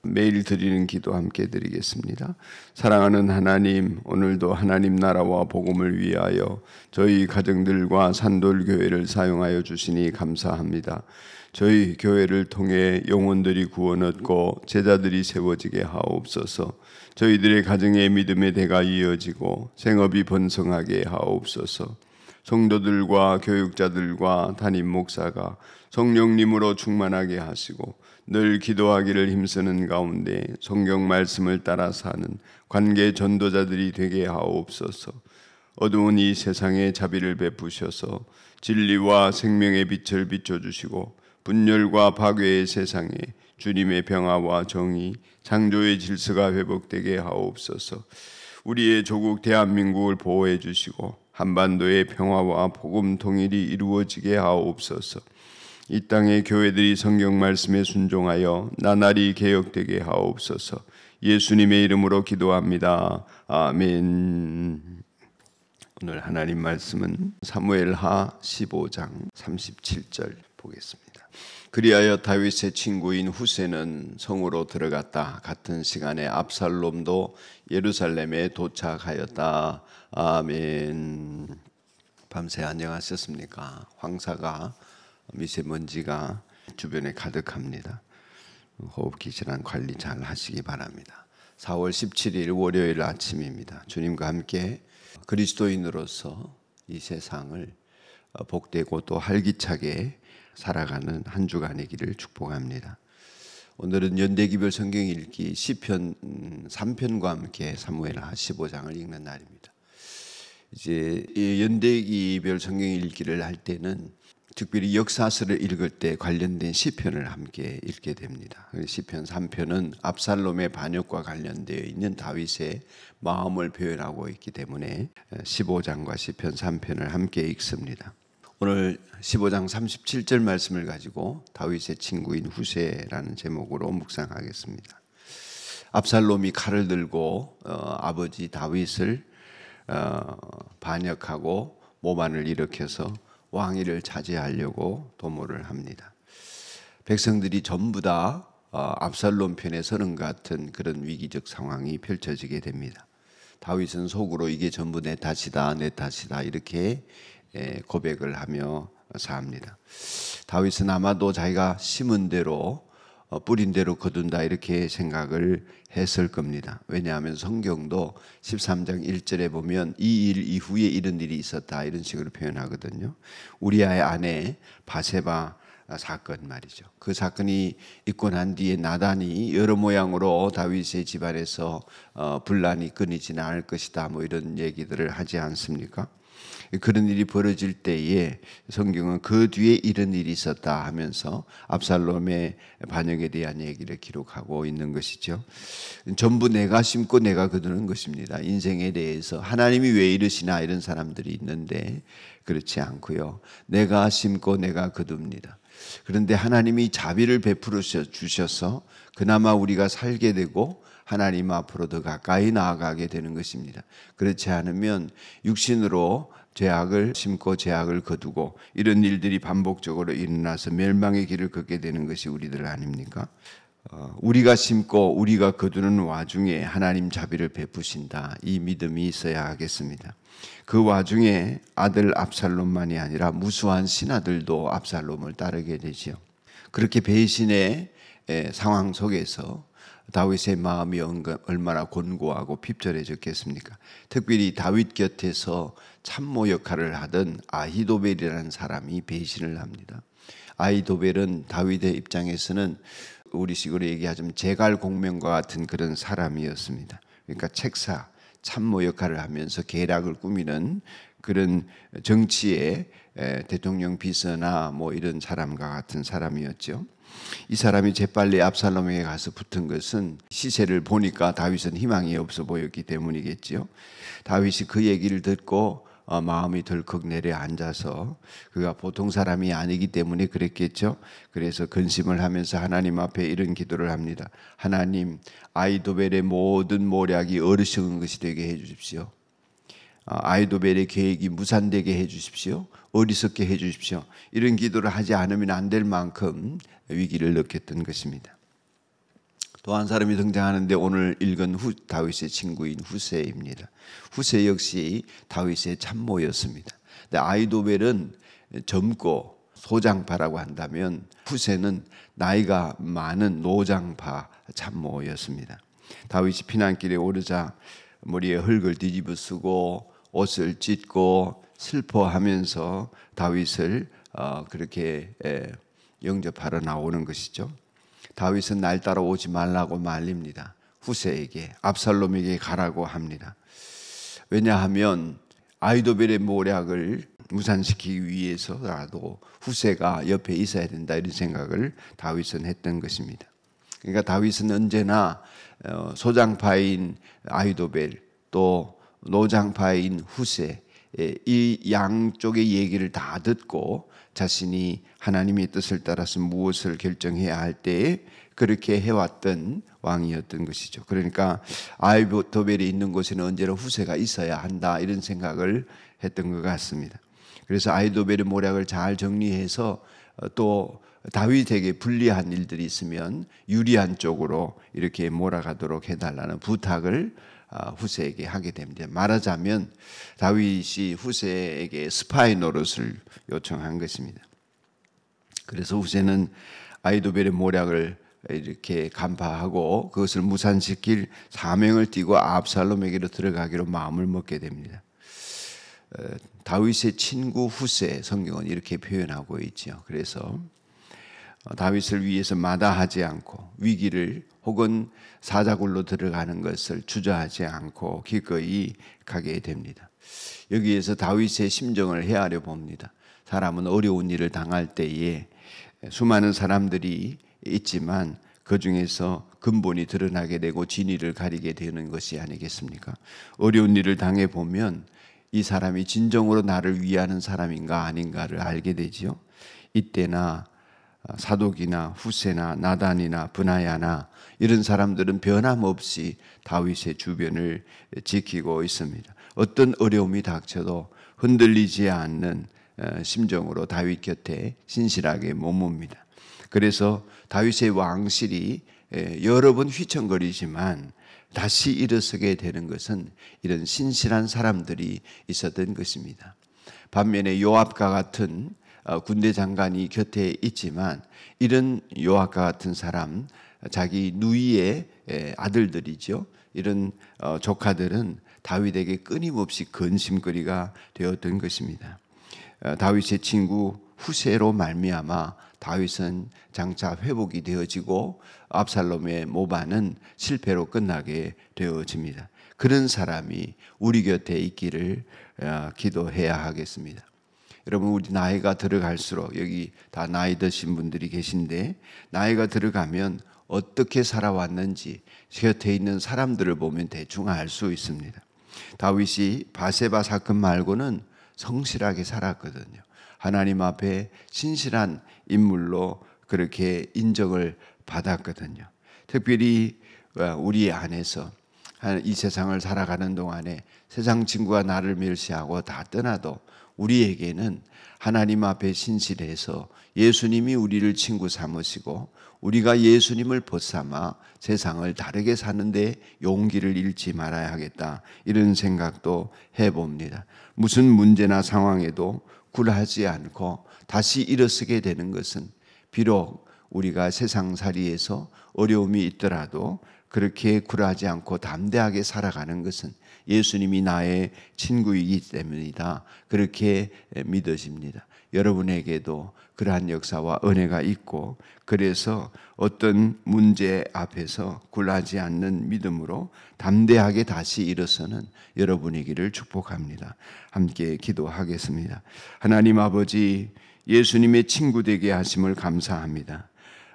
매일 드리는 기도 함께 드리겠습니다. 사랑하는 하나님, 오늘도 하나님 나라와 복음을 위하여 저희 가정들과 산돌교회를 사용하여 주시니 감사합니다. 저희 교회를 통해 영혼들이 구원 얻고 제자들이 세워지게 하옵소서. 저희들의 가정의 믿음의 대가 이어지고 생업이 번성하게 하옵소서. 성도들과 교육자들과 담임 목사가 성령님으로 충만하게 하시고 늘 기도하기를 힘쓰는 가운데 성경 말씀을 따라 사는 관계 전도자들이 되게 하옵소서. 어두운 이 세상에 자비를 베푸셔서 진리와 생명의 빛을 비춰주시고 분열과 파괴의 세상에 주님의 평화와 정의, 창조의 질서가 회복되게 하옵소서. 우리의 조국 대한민국을 보호해 주시고 한반도의 평화와 복음 통일이 이루어지게 하옵소서. 이 땅의 교회들이 성경 말씀에 순종하여 나날이 개혁되게 하옵소서. 예수님의 이름으로 기도합니다. 아멘. 오늘 하나님 말씀은 사무엘하 15장 37절 보겠습니다. 그리하여 다윗의 친구인 후세는 성으로 들어갔다. 같은 시간에 압살롬도 예루살렘에 도착하였다. 아멘. 밤새 안녕하셨습니까? 황사가 미세먼지가 주변에 가득합니다. 호흡기 질환 관리 잘 하시기 바랍니다. 4월 17일 월요일 아침입니다. 주님과 함께 그리스도인으로서 이 세상을 복되고 또 활기차게 살아가는 한 주간이기를 축복합니다. 오늘은 연대기별 성경 읽기 시편 3편과 함께 사무엘하 15장을 읽는 날입니다. 이제 연대기별 성경 읽기를 할 때는 특별히 역사서를 읽을 때 관련된 시편을 함께 읽게 됩니다. 시편 3편은 압살롬의 반역과 관련되어 있는 다윗의 마음을 표현하고 있기 때문에 15장과 시편 3편을 함께 읽습니다. 오늘 15장 37절 말씀을 가지고 다윗의 친구인 후세라는 제목으로 묵상하겠습니다. 압살롬이 칼을 들고 아버지 다윗을 반역하고 모반을 일으켜서 왕위를 차지하려고 도모를 합니다. 백성들이 전부 다 압살롬 편에 서는 것 같은 그런 위기적 상황이 펼쳐지게 됩니다. 다윗은 속으로 이게 전부 내 탓이다, 내 탓이다 이렇게 고백을 하며 삽니다. 다윗은 아마도 자기가 심은 대로 뿌린 대로 거둔다 이렇게 생각을 했을 겁니다. 왜냐하면 성경도 13장 1절에 보면 이 일 이후에 이런 일이 있었다 이런 식으로 표현하거든요. 우리아의 아내 바세바 사건 말이죠. 그 사건이 있고 난 뒤에 나단이 여러 모양으로 다윗의 집안에서 분란이 끊이지는 않을 것이다 뭐 이런 얘기들을 하지 않습니까? 그런 일이 벌어질 때에 성경은 그 뒤에 이런 일이 있었다 하면서 압살롬의 반역에 대한 얘기를 기록하고 있는 것이죠. 전부 내가 심고 내가 거두는 것입니다. 인생에 대해서 하나님이 왜 이러시나 이런 사람들이 있는데 그렇지 않고요. 내가 심고 내가 거둡니다. 그런데 하나님이 자비를 베풀어 주셔서 그나마 우리가 살게 되고 하나님 앞으로 더 가까이 나아가게 되는 것입니다. 그렇지 않으면 육신으로 죄악을 심고 죄악을 거두고 이런 일들이 반복적으로 일어나서 멸망의 길을 걷게 되는 것이 우리들 아닙니까? 우리가 심고 우리가 거두는 와중에 하나님 자비를 베푸신다. 이 믿음이 있어야 하겠습니다. 그 와중에 아들 압살롬만이 아니라 무수한 신하들도 압살롬을 따르게 되지요. 그렇게 배신의 상황 속에서 다윗의 마음이 얼마나 곤고하고 핍절해졌겠습니까? 특별히 다윗 곁에서 참모 역할을 하던 아히도벨이라는 사람이 배신을 합니다. 아히도벨은 다윗의 입장에서는 우리식으로 얘기하자면 제갈공명과 같은 그런 사람이었습니다. 그러니까 책사, 참모 역할을 하면서 계략을 꾸미는 그런 정치의 대통령 비서나 뭐 이런 사람과 같은 사람이었죠. 이 사람이 재빨리 압살롬에게 가서 붙은 것은 시세를 보니까 다윗은 희망이 없어 보였기 때문이겠죠. 다윗이 그 얘기를 듣고 마음이 덜컥 내려앉아서 그가 보통 사람이 아니기 때문에 그랬겠죠. 그래서 근심을 하면서 하나님 앞에 이런 기도를 합니다. 하나님, 아히도벨의 모든 모략이 어리석은 것이 되게 해 주십시오. 아히도벨의 계획이 무산되게 해 주십시오. 어리석게 해 주십시오. 이런 기도를 하지 않으면 안 될 만큼 위기를 느꼈던 것입니다. 또 한 사람이 등장하는데 오늘 읽은 다윗의 친구인 후세입니다. 후세 역시 다윗의 참모였습니다. 근데 아히도벨은 젊고 소장파라고 한다면 후세는 나이가 많은 노장파 참모였습니다. 다윗이 피난길에 오르자 머리에 흙을 뒤집어 쓰고 옷을 찢고 슬퍼하면서 다윗을 그렇게 영접하러 나오는 것이죠. 다윗은 날 따라오지 말라고 말립니다. 후세에게, 압살롬에게 가라고 합니다. 왜냐하면 아히도벨의 모략을 무산시키기 위해서라도 후세가 옆에 있어야 된다, 이런 생각을 다윗은 했던 것입니다. 그러니까 다윗은 언제나 소장파인 아히도벨 또 노장파인 후세, 이 양쪽의 얘기를 다 듣고 자신이 하나님의 뜻을 따라서 무엇을 결정해야 할 때에 그렇게 해왔던 왕이었던 것이죠. 그러니까 아히도벨이 있는 곳에는 언제나 후세가 있어야 한다, 이런 생각을 했던 것 같습니다. 그래서 아히도벨의 모략을 잘 정리해서 또 다윗에게 불리한 일들이 있으면 유리한 쪽으로 이렇게 몰아가도록 해달라는 부탁을 후세에게 하게 됩니다. 말하자면 다윗이 후세에게 스파이 노릇을 요청한 것입니다. 그래서 후세는 아히도벨의 모략을 이렇게 간파하고 그것을 무산시킬 사명을 띠고 압살롬에게로 들어가기로 마음을 먹게 됩니다. 다윗의 친구 후세, 성경은 이렇게 표현하고 있죠. 그래서 다윗을 위해서 마다하지 않고 위기를 혹은 사자굴로 들어가는 것을 주저하지 않고 기꺼이 가게 됩니다. 여기에서 다윗의 심정을 헤아려 봅니다. 사람은 어려운 일을 당할 때에 수많은 사람들이 있지만 그 중에서 근본이 드러나게 되고 진위를 가리게 되는 것이 아니겠습니까? 어려운 일을 당해보면 이 사람이 진정으로 나를 위하는 사람인가 아닌가를 알게 되지요. 이때나 사독이나 후세나 나단이나 브나야나 이런 사람들은 변함없이 다윗의 주변을 지키고 있습니다. 어떤 어려움이 닥쳐도 흔들리지 않는 심정으로 다윗 곁에 신실하게 머뭅니다. 그래서 다윗의 왕실이 여러 번 휘청거리지만 다시 일어서게 되는 것은 이런 신실한 사람들이 있었던 것입니다. 반면에 요압과 같은 군대 장관이 곁에 있지만 이런 요압과 같은 사람, 자기 누이의 아들들이죠. 이런 조카들은 다윗에게 끊임없이 근심거리가 되었던 것입니다. 다윗의 친구 후세로 말미암아 다윗은 장차 회복이 되어지고 압살롬의 모반은 실패로 끝나게 되어집니다. 그런 사람이 우리 곁에 있기를 기도해야 하겠습니다. 여러분, 우리 나이가 들어갈수록, 여기 다 나이 드신 분들이 계신데 나이가 들어가면 어떻게 살아왔는지 곁에 있는 사람들을 보면 대충 알 수 있습니다. 다윗이 바세바 사건 말고는 성실하게 살았거든요. 하나님 앞에 신실한 인물로 그렇게 인정을 받았거든요. 특별히 우리 안에서 이 세상을 살아가는 동안에 세상 친구가 나를 멸시하고 다 떠나도 우리에게는 하나님 앞에 신실해서 예수님이 우리를 친구 삼으시고 우리가 예수님을 벗삼아 세상을 다르게 사는데 용기를 잃지 말아야 하겠다, 이런 생각도 해봅니다. 무슨 문제나 상황에도 굴하지 않고 다시 일어서게 되는 것은 비록 우리가 세상살이에서 어려움이 있더라도 그렇게 굴하지 않고 담대하게 살아가는 것은 예수님이 나의 친구이기 때문이다, 그렇게 믿어집니다. 여러분에게도 그러한 역사와 은혜가 있고, 그래서 어떤 문제 앞에서 굴하지 않는 믿음으로 담대하게 다시 일어서는 여러분이기를 축복합니다. 함께 기도하겠습니다. 하나님 아버지, 예수님의 친구 되게 하심을 감사합니다.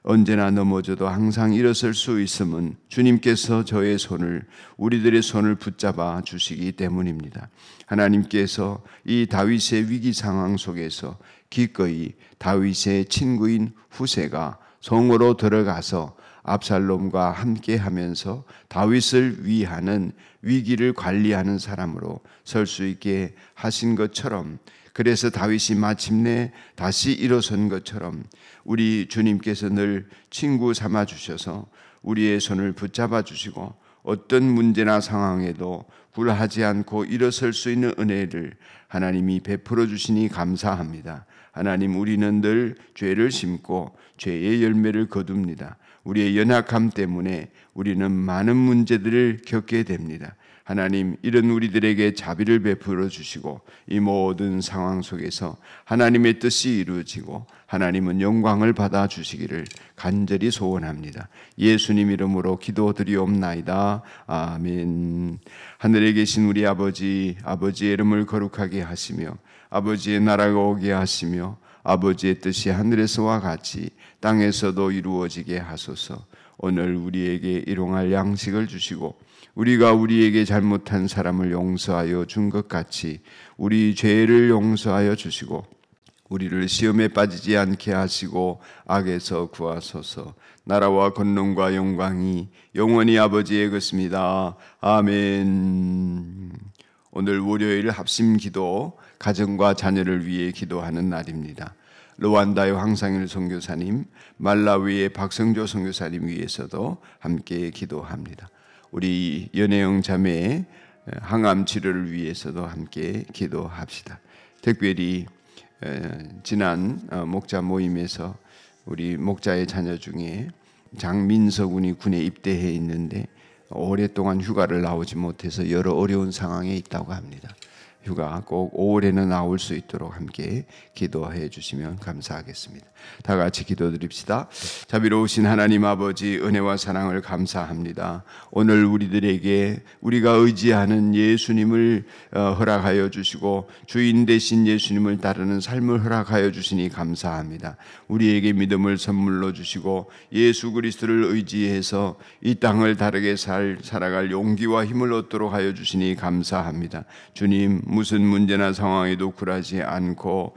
언제나 넘어져도 항상 일어설 수 있음은 주님께서 저의 손을, 우리들의 손을 붙잡아 주시기 때문입니다. 하나님께서 이 다윗의 위기 상황 속에서 기꺼이 다윗의 친구인 후세가 성으로 들어가서 압살롬과 함께 하면서 다윗을 위하는 위기를 관리하는 사람으로 설 수 있게 하신 것처럼 그래서 다윗이 마침내 다시 일어선 것처럼 우리 주님께서 늘 친구 삼아 주셔서 우리의 손을 붙잡아 주시고 어떤 문제나 상황에도 굴하지 않고 일어설 수 있는 은혜를 하나님이 베풀어 주시니 감사합니다. 하나님, 우리는 늘 죄를 심고 죄의 열매를 거둡니다. 우리의 연약함 때문에 우리는 많은 문제들을 겪게 됩니다. 하나님, 이런 우리들에게 자비를 베풀어 주시고 이 모든 상황 속에서 하나님의 뜻이 이루어지고 하나님은 영광을 받아 주시기를 간절히 소원합니다. 예수님 이름으로 기도드리옵나이다. 아멘. 하늘에 계신 우리 아버지, 아버지의 이름을 거룩하게 하시며 아버지의 나라가 오게 하시며 아버지의 뜻이 하늘에서와 같이 땅에서도 이루어지게 하소서. 오늘 우리에게 일용할 양식을 주시고 우리가 우리에게 잘못한 사람을 용서하여 준 것 같이 우리 죄를 용서하여 주시고 우리를 시험에 빠지지 않게 하시고 악에서 구하소서. 나라와 권능과 영광이 영원히 아버지의 것입니다. 아멘. 오늘 월요일 합심기도, 가정과 자녀를 위해 기도하는 날입니다. 르완다의 황상일 선교사님, 말라위의 박성조 선교사님 위해서도 함께 기도합니다. 우리 연혜영 자매의 항암 치료를 위해서도 함께 기도합시다. 특별히 지난 목자 모임에서 우리 목자의 자녀 중에 장민서 군이 군에 입대해 있는데 오랫동안 휴가를 나오지 못해서 여러 어려운 상황에 있다고 합니다. 휴가 꼭 5월에는 나올 수 있도록 함께 기도해 주시면 감사하겠습니다. 다 같이 기도드립시다. 자비로우신 하나님 아버지, 은혜와 사랑을 감사합니다. 오늘 우리들에게 우리가 의지하는 예수님을 허락하여 주시고 주인 되신 예수님을 따르는 삶을 허락하여 주시니 감사합니다. 우리에게 믿음을 선물로 주시고 예수 그리스도를 의지해서 이 땅을 다르게 살아갈 용기와 힘을 얻도록 하여 주시니 감사합니다. 주님, 무슨 문제나 상황에도 굴하지 않고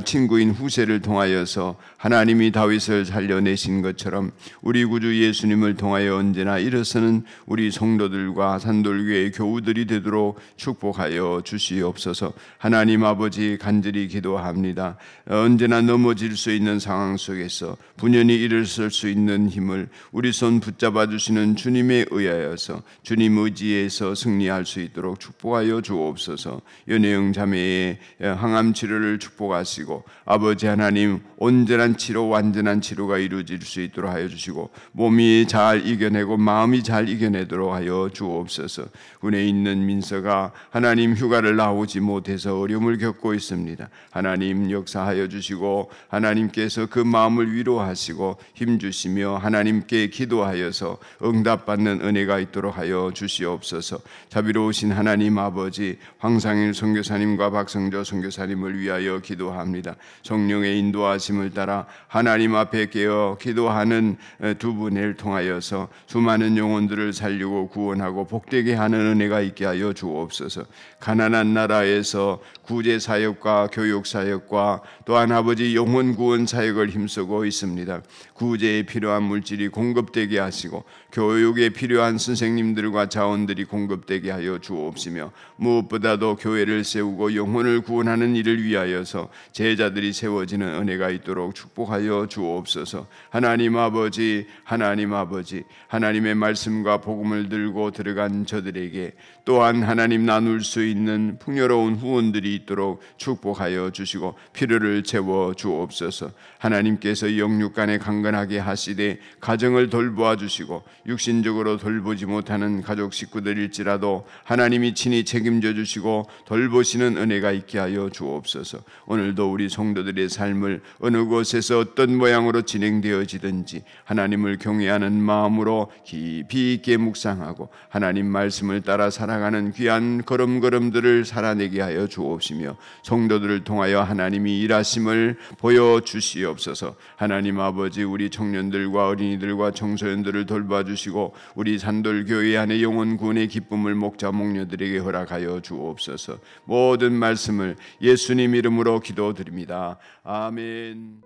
친구인 후세를 통하여서 하나님이 다윗을 살려내신 것처럼 우리 구주 예수님을 통하여 언제나 일어서는 우리 성도들과 산돌교회 교우들이 되도록 축복하여 주시옵소서. 하나님 아버지, 간절히 기도합니다. 언제나 넘어질 수 있는 상황 속에서 분연히 일어설 수 있는 힘을 우리 손 붙잡아 주시는 주님에 의하여서 주님 의지에서 승리할 수 있도록 축복하여 주옵소서. 연혜영 자매의 항암 치료를 축복하시고 아버지 하나님, 온전한 치료, 완전한 치료가 이루어질 수 있도록 하여 주시고 몸이 잘 이겨내고 마음이 잘 이겨내도록 하여 주옵소서. 군에 있는 민서가 하나님 휴가를 나오지 못해서 어려움을 겪고 있습니다. 하나님 역사하여 주시고 하나님께서 그 마음을 위로하시고 힘주시며 하나님께 기도하여서 응답받는 은혜가 있도록 하여 주시옵소서. 자비로우신 하나님 아버지, 황상일 선교사님과 박성조 선교사님을 위하여 기도합니다. 성령의 인도하심을 따라 하나님 앞에 깨어 기도하는 두 분을 통하여서 수많은 영혼들을 살리고 구원하고 복되게 하는 은혜가 있게 하여 주옵소서. 가난한 나라에서 구제 사역과 교육 사역과 또한 아버지 영혼 구원 사역을 힘쓰고 있습니다. 구제에 필요한 물질이 공급되게 하시고 교육에 필요한 선생님들과 자원들이 공급되게 하여 주옵시며 무엇보다도 교회를 세우고 영혼을 구원하는 일을 위하여서 제자들이 세워지는 은혜가 있도록 축복하여 주옵소서. 하나님 아버지, 하나님 아버지, 하나님의 말씀과 복음을 들고 들어간 저들에게 또한 하나님 나눌 수 있는 풍요로운 후원들이 있도록 축복하여 주시고 필요를 채워 주옵소서. 하나님께서 영육간에 강건하게 하시되 가정을 돌보아 주시고 육신적으로 돌보지 못하는 가족 식구들일지라도 하나님이 친히 책임져 주시고 돌보시는 은혜가 있게 하여 주옵소서. 오늘도 우리 성도들의 삶을 어느 곳에서 어떤 모양으로 진행되어지든지 하나님을 경외하는 마음으로 깊이 있게 묵상하고 하나님 말씀을 따라 살아가는 귀한 걸음걸음들을 살아내게 하여 주옵시며 성도들을 통하여 하나님이 일하심을 보여주시옵소서. 하나님 아버지, 우리 청년들과 어린이들과 청소년들을 돌봐주시고 우리 산돌교회 안에 영혼 구원의 기쁨을 목자 목녀들에게 허락하여 주옵소서. 모든 말씀을 예수님 이름으로 기도드립니다. 아멘.